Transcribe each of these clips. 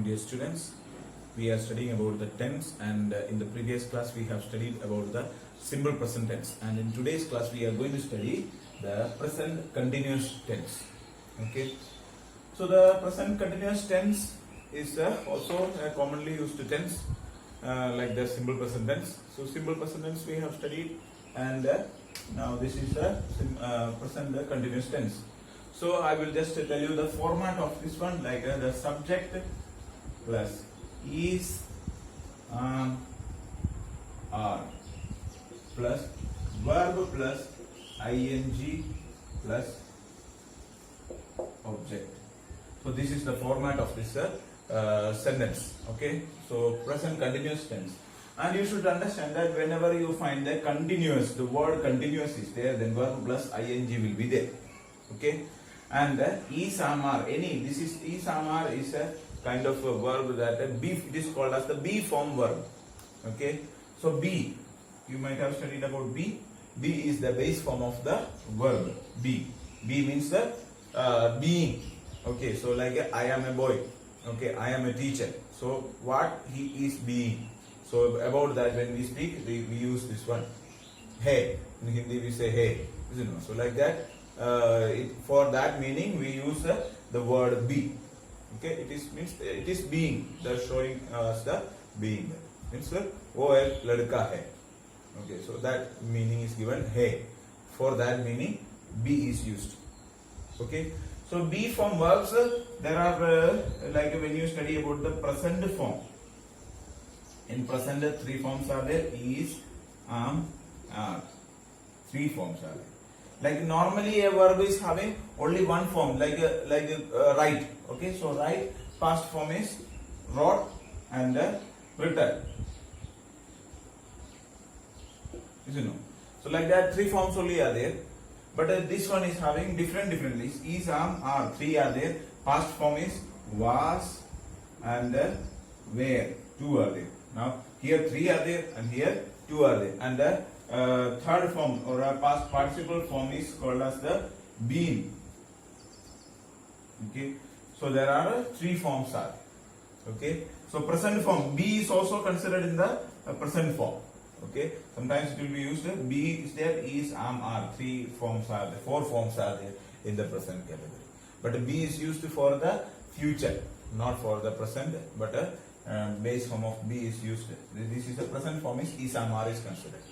dear students. We are studying about the tense, and in the previous class we have studied about the simple present tense, and in today's class we are going to study the present continuous tense. Okay, so the present continuous tense is also a commonly used tense, like the simple present tense. So simple present tense we have studied, and now this is the present continuous tense. So I will just tell you the format of this one, like the subject plus is, are, plus verb plus ing plus object. So this is the format of this sentence. Okay, so present continuous tense. And you should understand that whenever you find the continuous, the word continuous is there, then verb plus ing will be there. Okay, and is, am, are, any, this is is, am, are is a kind of a verb that it is called as the be form verb. Okay, so be, you might have studied about be. Be is the base form of the verb be. Be means the being. Okay, so like I am a boy. Okay, I am a teacher. So what he is being. So about that, when we speak, we use this one. Hey, in Hindi we say hey. So like that, for that meaning we use the word be. Okay, it is being. They're showing us the being. Means wo ek ladka hai. Okay, so that meaning is given hey. For that meaning, be is used. Okay, so be form verbs, there are like when you study about the present form. In present, three forms are there: is, am, are. Three forms are there. Like normally a verb is having only one form, like write. Okay, so write, past form is wrote and written. You know, so like that three forms only are there. But this one is having different is, am, are. Three are there. Past form is was and were. Two are there. Now here three are there and here two are there. And the third form or a past participle form is called as the been. Okay, so there are three forms are. Okay, so present form be is also considered in the present form. Okay, sometimes it will be used. Be is there, is, am, are. Three forms are there. Four forms are there in the present category. But be is used for the future, not for the present. But base form of be is used. This is the present form is, am, are is considered.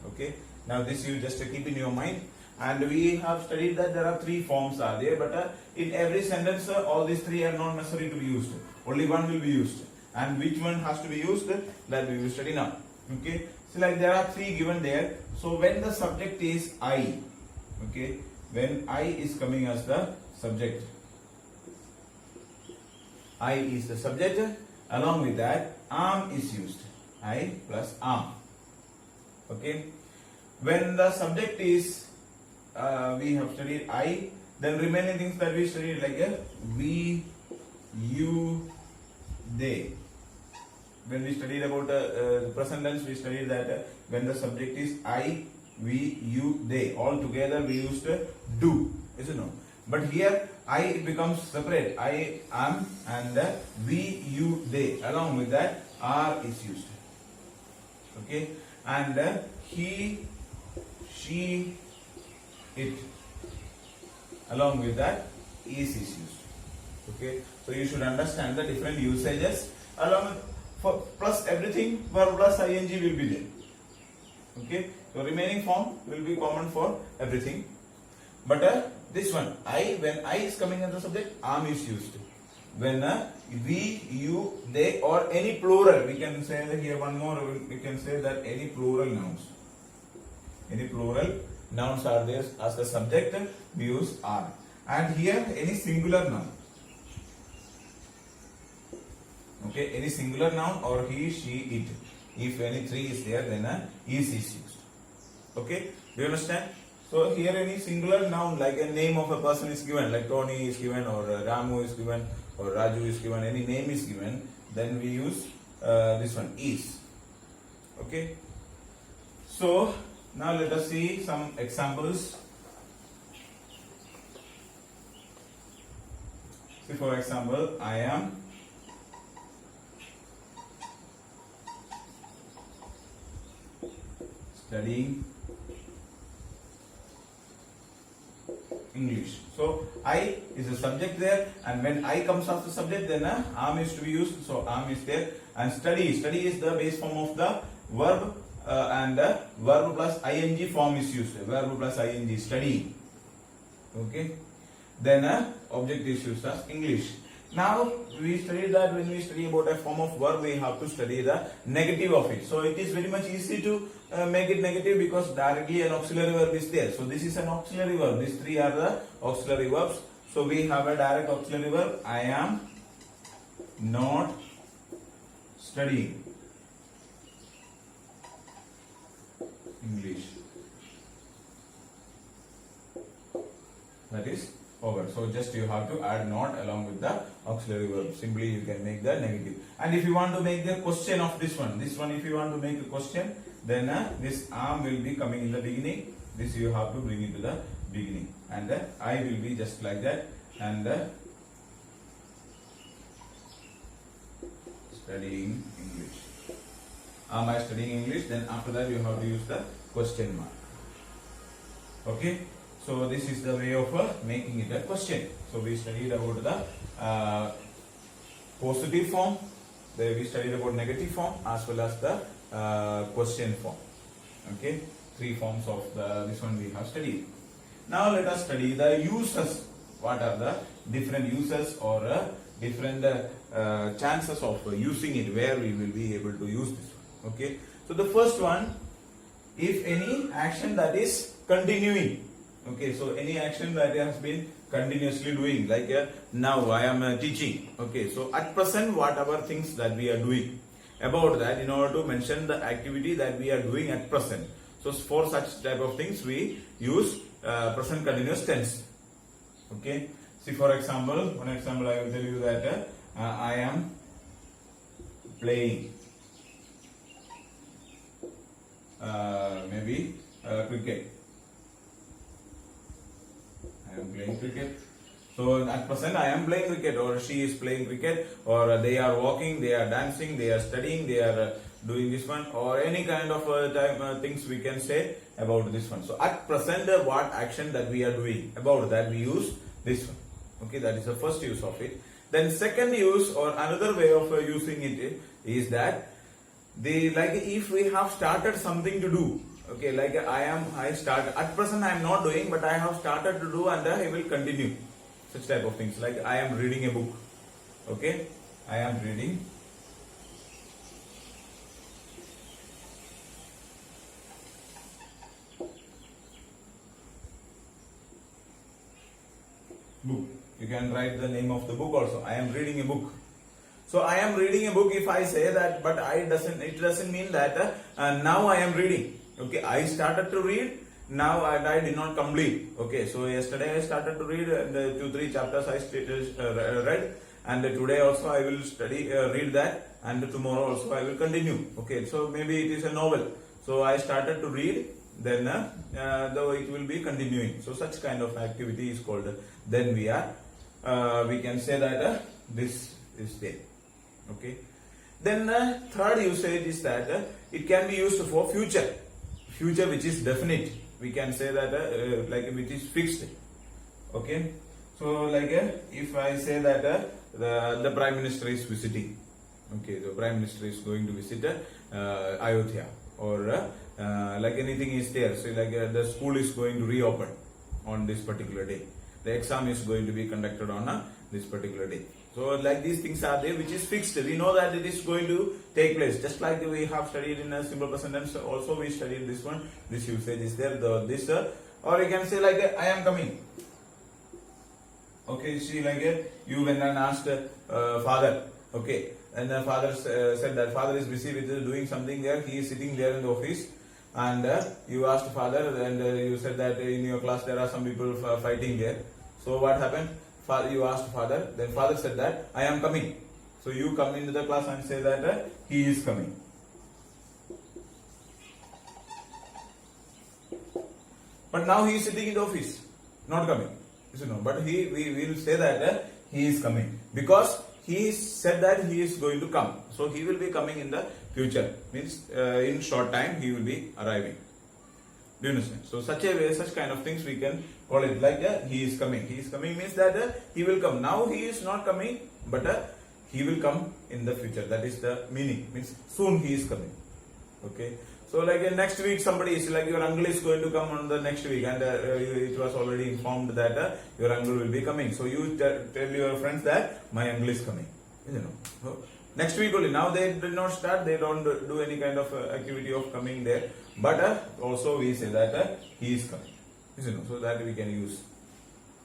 Okay, now this you just keep in your mind. And we have studied that there are three forms are there. But in every sentence, all these three are not necessary to be used. Only one will be used. And which one has to be used? That we will study now. Okay, so like there are three given there. So when the subject is I, okay, when I is coming as the subject, I is the subject. Along with that, am is used. I plus am. Okay, when the subject is we have studied I, then remaining things that we studied like we, you, they. When we studied about the present tense, we studied that when the subject is I, we, you, they, all together we used do, isn't it? But here I becomes separate. I, am, and we, you, they. Along with that, are is used. Okay, and he, she, it. Along with that, is used. Okay, so you should understand the different usages. Along with plus everything, verb plus ing will be there. Okay, so remaining form will be common for everything. But this one, I, when I is coming as the subject, am is used. When we, you, they, or any plural, we can say that here one more, we can say that any plural nouns. Any plural nouns are there as the subject, we use are. And here any singular noun. Okay, any singular noun or he, she, it. If any three is there, then is used. Okay, do you understand? So here any singular noun like a name of a person is given, like Tony is given, or Ramu is given, or Raju is given, any name is given, then we use this one, is. Okay, so now let us see some examples. See, for example, I am studying English. So I is a subject there, and when I comes after subject, then am is to be used. So am is there, and study is the base form of the verb, and verb plus ing form is used. Verb plus ing, studying. Okay. Then object is used as English. Now we studied that when we study about a form of verb, we have to study the negative of it. So it is very much easy to make it negative because directly an auxiliary verb is there. So this is an auxiliary verb. These three are the auxiliary verbs. So we have a direct auxiliary verb. I am not studying English. That is over. So just you have to add not along with the auxiliary verb. Simply you can make the negative. And if you want to make the question of this one if you want to make a question, then this am will be coming in the beginning. This you have to bring it to the beginning, and I will be just like that, and studying English. Am I studying English? Then after that you have to use the question mark. Okay. So this is the way of making it a question. So we studied about the positive form, then we studied about negative form as well as the question form. Okay, three forms of this one we have studied. Now let us study the uses. What are the different uses or different chances of using it, where we will be able to use this one. Okay, so the first one, if any action that is continuing. Okay, so any action that has been continuously doing, like now I am teaching. Okay, so at present whatever things that we are doing, about that in order to mention the activity that we are doing at present. So for such type of things we use present continuous tense. Okay, see for example, one example I will tell you that I am playing maybe cricket. I am playing cricket. So at present I am playing cricket, or she is playing cricket, or they are walking, they are dancing, they are studying, they are doing this one, or any kind of things we can say about this one. So at present what action that we are doing, about that we use this one. Okay, that is the first use of it. Then second use or another way of using it is that like if we have started something to do. Okay, like I start at present I am not doing, but I have started to do, and I will continue. Such type of things, like I am reading a book. Okay, I am reading book. You can write the name of the book also. I am reading a book. So I am reading a book. If I say that, but it doesn't mean that now I am reading. Okay, I started to read. Now I did not complete. Okay, so yesterday I started to read the 2-3 chapters I read, and today also I will read that, and tomorrow also I will continue. Okay, so maybe it is a novel. So I started to read, then though it will be continuing. So such kind of activity is called. Then we can say that this is there. Okay. Then third usage is that it can be used for future which is definite. We can say that like which is fixed. Okay, so like if I say that the Prime Minister is visiting. Okay, the Prime Minister is going to visit Ayodhya, or like anything is there. So like the school is going to reopen on this particular day. The exam is going to be conducted on this particular day. So like these things are there which is fixed. We know that it is going to take place. Just like we have studied in a simple present tense, also we studied this one. This usage is there. Or you can say like I am coming. Okay, see like you went and asked father. Okay, and the father said that father is busy with doing something there. He is sitting there in the office. And you asked father, and you said that in your class there are some people fighting there. So what happened? You asked father, then father said that I am coming. So you come into the class and say that he is coming. But now he is sitting in the office, not coming. But we will say that he is coming, because he said that he is going to come. So he will be coming in the future. Means in short time he will be arriving. Do you understand? So such a way, such kind of things we can call it like he is coming. He is coming means that he will come. Now he is not coming, but he will come in the future. That is the meaning. Means soon he is coming. Okay. So like next week somebody is like your uncle is going to come on the next week, and it was already informed that your uncle will be coming. So you tell your friends that my uncle is coming. You know. So next week only. Now they did not start. They don't do any kind of activity of coming there. But also we say that he is coming. You know. So that we can use.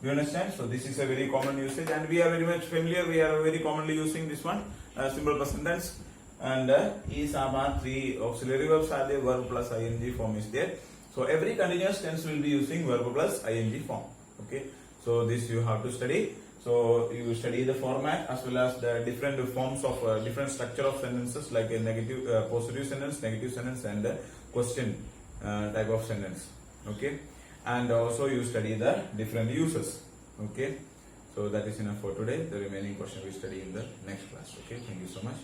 Do you understand? So this is a very common usage, and we are very much familiar. We are very commonly using this one, simple present tense. And is, are, three auxiliary verbs are there, verb plus ing form is there. So every continuous tense will be using verb plus ing form. Okay. So this you have to study. So you study the format as well as the different forms of different structure of sentences, like a negative, positive sentence, negative sentence, and question type of sentence. Okay. And also you study the different uses. Okay. So that is enough for today. The remaining question we study in the next class. Okay. Thank you so much.